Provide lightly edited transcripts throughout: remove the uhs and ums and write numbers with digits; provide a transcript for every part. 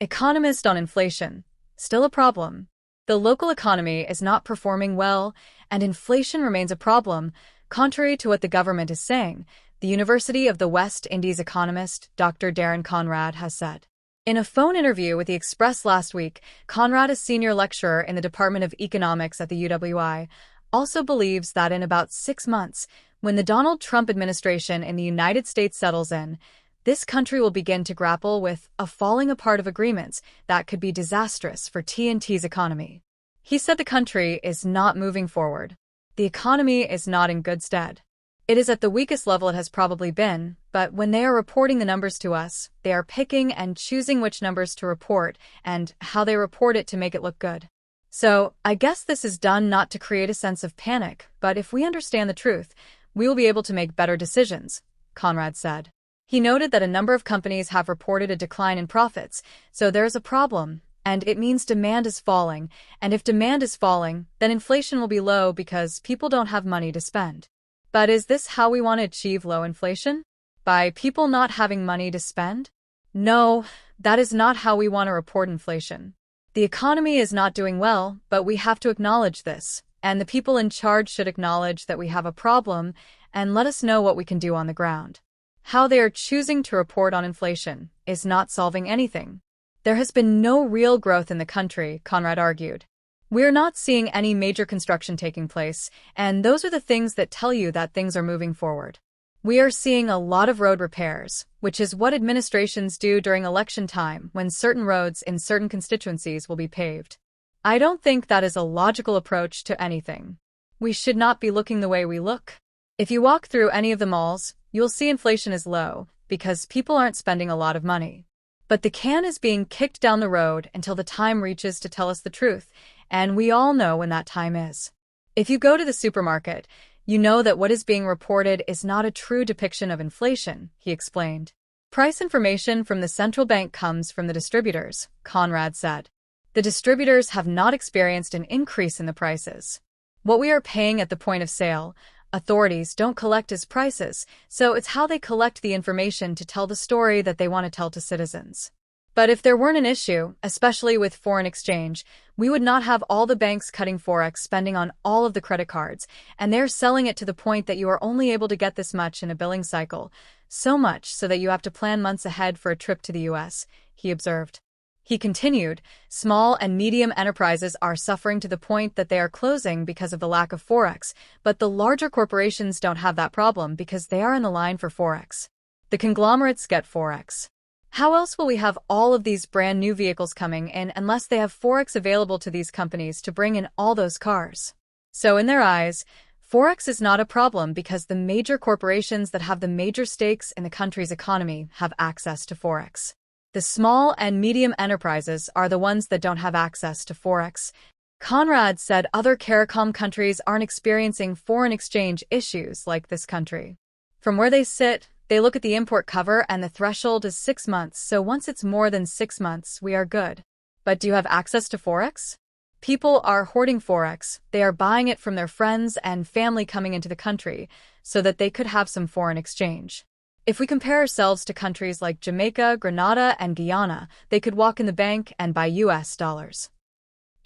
Economist on inflation. Still a problem. The local economy is not performing well, and inflation remains a problem, contrary to what the government is saying, the University of the West Indies economist Dr. Darren Conrad has said. In a phone interview with the Express last week, Conrad, a senior lecturer in the Department of Economics at the UWI, also believes that in about 6 months, when the Donald Trump administration in the United States settles in, this country will begin to grapple with a falling apart of agreements that could be disastrous for TNT's economy. He said the country is not moving forward. The economy is not in good stead. It is at the weakest level it has probably been, but when they are reporting the numbers to us, they are picking and choosing which numbers to report and how they report it to make it look good. So, I guess this is done not to create a sense of panic, but if we understand the truth, we will be able to make better decisions, Conrad said. He noted that a number of companies have reported a decline in profits, so there is a problem, and it means demand is falling, and if demand is falling, then inflation will be low because people don't have money to spend. But is this how we want to achieve low inflation? By people not having money to spend? No, that is not how we want to report inflation. The economy is not doing well, but we have to acknowledge this, and the people in charge should acknowledge that we have a problem and let us know what we can do on the ground. How they are choosing to report on inflation is not solving anything. There has been no real growth in the country, Conrad argued. We are not seeing any major construction taking place, and those are the things that tell you that things are moving forward. We are seeing a lot of road repairs, which is what administrations do during election time when certain roads in certain constituencies will be paved. I don't think that is a logical approach to anything. We should not be looking the way we look. If you walk through any of the malls, you'll see inflation is low because people aren't spending a lot of money. But the can is being kicked down the road until the time reaches to tell us the truth, and we all know when that time is. If you go to the supermarket, you know that what is being reported is not a true depiction of inflation, he explained. Price information from the central bank comes from the distributors, Conrad said. The distributors have not experienced an increase in the prices. What we are paying at the point of sale, authorities don't collect as prices, so it's how they collect the information to tell the story that they want to tell to citizens. But if there weren't an issue, especially with foreign exchange, we would not have all the banks cutting forex spending on all of the credit cards, and they're selling it to the point that you are only able to get this much in a billing cycle, so much so that you have to plan months ahead for a trip to the US, he observed. He continued, small and medium enterprises are suffering to the point that they are closing because of the lack of forex, but the larger corporations don't have that problem because they are in the line for forex. The conglomerates get forex. How else will we have all of these brand new vehicles coming in unless they have forex available to these companies to bring in all those cars? So in their eyes, forex is not a problem because the major corporations that have the major stakes in the country's economy have access to forex. The small and medium enterprises are the ones that don't have access to forex. Conrad said other CARICOM countries aren't experiencing foreign exchange issues like this country. From where they sit, they look at the import cover and the threshold is 6 months, so once it's more than 6 months, we are good. But do you have access to forex? People are hoarding forex. They are buying it from their friends and family coming into the country so that they could have some foreign exchange. If we compare ourselves to countries like Jamaica, Grenada, and Guyana, they could walk in the bank and buy US dollars.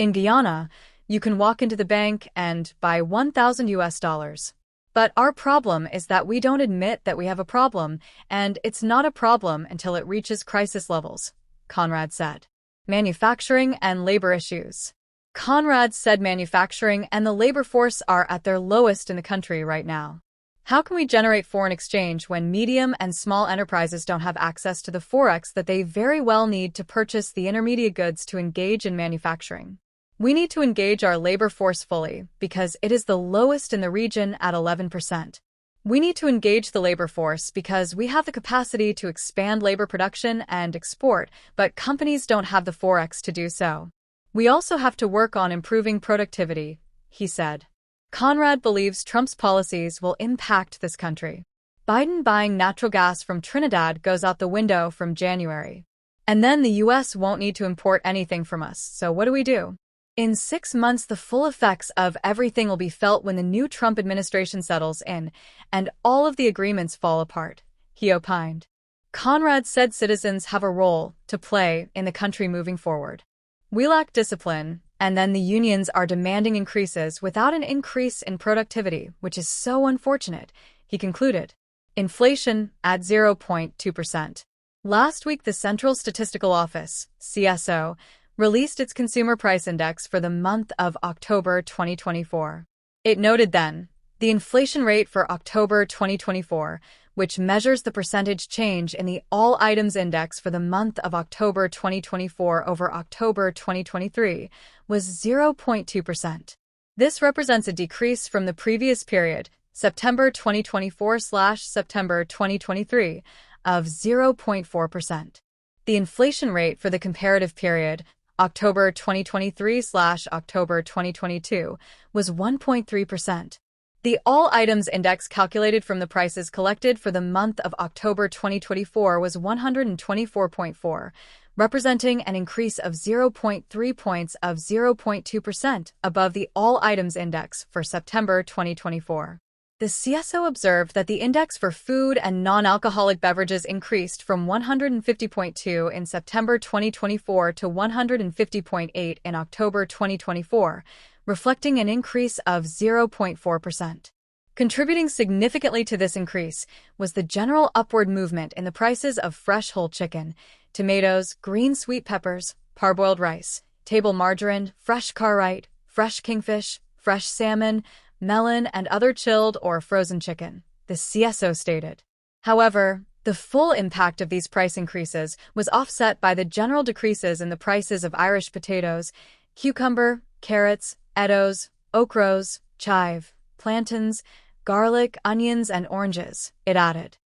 In Guyana, you can walk into the bank and buy 1,000 US dollars. But our problem is that we don't admit that we have a problem, and it's not a problem until it reaches crisis levels, Conrad said. Manufacturing and labor issues. Conrad said manufacturing and the labor force are at their lowest in the country right now. How can we generate foreign exchange when medium and small enterprises don't have access to the forex that they very well need to purchase the intermediate goods to engage in manufacturing? We need to engage our labor force fully because it is the lowest in the region at 11%. We need to engage the labor force because we have the capacity to expand labor production and export, but companies don't have the forex to do so. We also have to work on improving productivity, he said. Conrad believes Trump's policies will impact this country. Biden buying natural gas from Trinidad goes out the window from January. And then the US won't need to import anything from us, so what do we do? In 6 months, the full effects of everything will be felt when the new Trump administration settles in, and all of the agreements fall apart, he opined. Conrad said citizens have a role to play in the country moving forward. We lack discipline, and then the unions are demanding increases without an increase in productivity, which is so unfortunate, he concluded. Inflation at 0.2%. Last week, the Central Statistical Office, CSO, released its Consumer Price Index for the month of October 2024. It noted then, the inflation rate for October 2024, which measures the percentage change in the All Items Index for the month of October 2024 over October 2023, was 0.2%. This represents a decrease from the previous period, September 2024/September 2023, of 0.4%. The inflation rate for the comparative period, October 2023/October 2022, was 1.3%. The All Items Index calculated from the prices collected for the month of October 2024 was 124.4, representing an increase of 0.3 points of 0.2% above the All Items Index for September 2024. The CSO observed that the index for food and non-alcoholic beverages increased from 150.2 in September 2024 to 150.8 in October 2024, reflecting an increase of 0.4%. Contributing significantly to this increase was the general upward movement in the prices of fresh whole chicken, tomatoes, green sweet peppers, parboiled rice, table margarine, fresh cartwright, fresh kingfish, fresh salmon, melon, and other chilled or frozen chicken, the CSO stated. However, the full impact of these price increases was offset by the general decreases in the prices of Irish potatoes, cucumber, carrots, edos, okras, chive, plantains, garlic, onions, and oranges, it added.